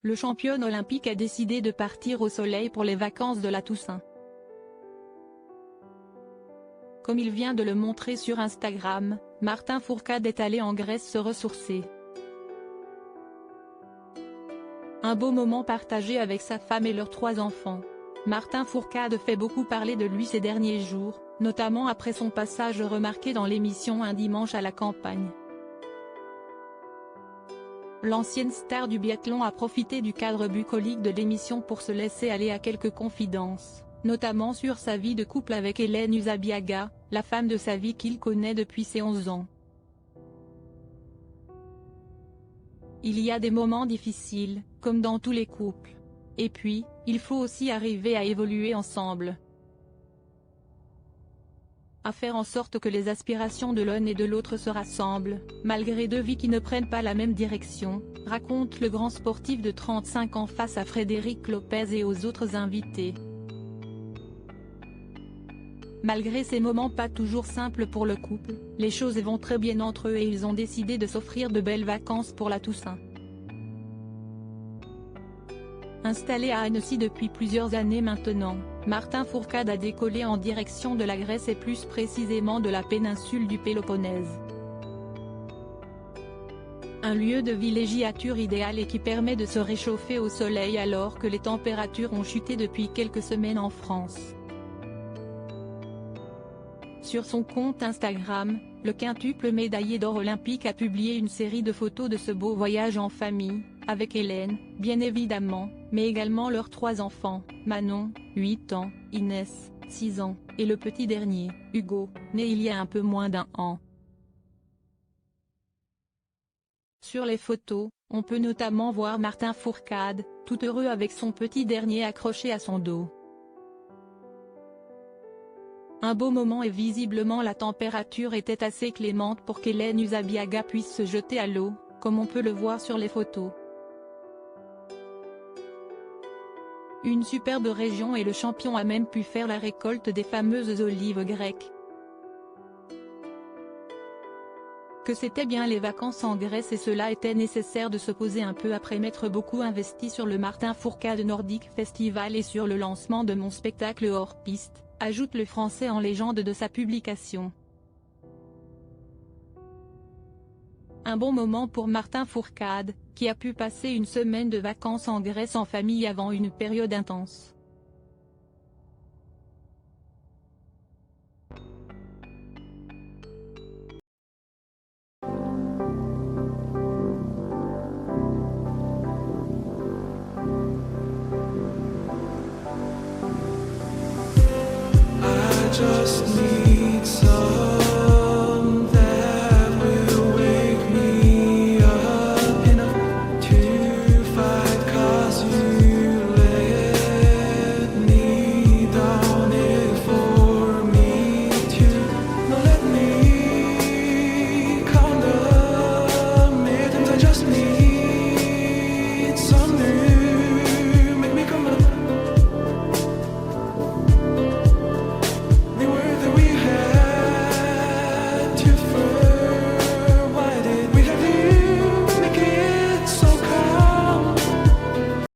le championne olympique a décidé de partir au soleil pour les vacances de la Toussaint. Comme il vient de le montrer sur Instagram, Martin Fourcade est allé en Grèce se ressourcer. Un beau moment partagé avec sa femme et leurs 3 enfants. Martin Fourcade fait beaucoup parler de lui ces derniers jours, notamment après son passage remarqué dans l'émission Un dimanche à la campagne. L'ancienne star du biathlon a profité du cadre bucolique de l'émission pour se laisser aller à quelques confidences, notamment sur sa vie de couple avec Hélène Usabiaga, la femme de sa vie qu'il connaît depuis ses 11 ans. Il y a des moments difficiles, comme dans tous les couples. Et puis, il faut aussi arriver à évoluer ensemble. À faire en sorte que les aspirations de l'un et de l'autre se rassemblent, malgré 2 vies qui ne prennent pas la même direction, raconte le grand sportif de 35 ans face à Frédéric Lopez et aux autres invités. Malgré ces moments pas toujours simples pour le couple, les choses vont très bien entre eux et ils ont décidé de s'offrir de belles vacances pour la Toussaint. Installé à Annecy depuis plusieurs années maintenant, Martin Fourcade a décollé en direction de la Grèce et plus précisément de la péninsule du Péloponnèse. Un lieu de villégiature idéal et qui permet de se réchauffer au soleil alors que les températures ont chuté depuis quelques semaines en France. Sur son compte Instagram, le quintuple médaillé d'or olympique a publié une série de photos de ce beau voyage en famille, avec Hélène, bien évidemment, mais également leurs 3 enfants, Manon, 8 ans, Inès, 6 ans, et le petit dernier, Hugo, né il y a un peu moins d'1 an. Sur les photos, on peut notamment voir Martin Fourcade, tout heureux avec son petit dernier accroché à son dos. Un beau moment et visiblement la température était assez clémente pour qu'Hélène Usabiaga puisse se jeter à l'eau, comme on peut le voir sur les photos. Une superbe région et le champion a même pu faire la récolte des fameuses olives grecques. Que c'était bien les vacances en Grèce et cela était nécessaire de se poser un peu après m'être beaucoup investi sur le Martin Fourcade Nordic Festival et sur le lancement de mon spectacle hors piste, ajoute le Français en légende de sa publication. Un bon moment pour Martin Fourcade, qui a pu passer une semaine de vacances en Grèce en famille avant une période intense. I just need some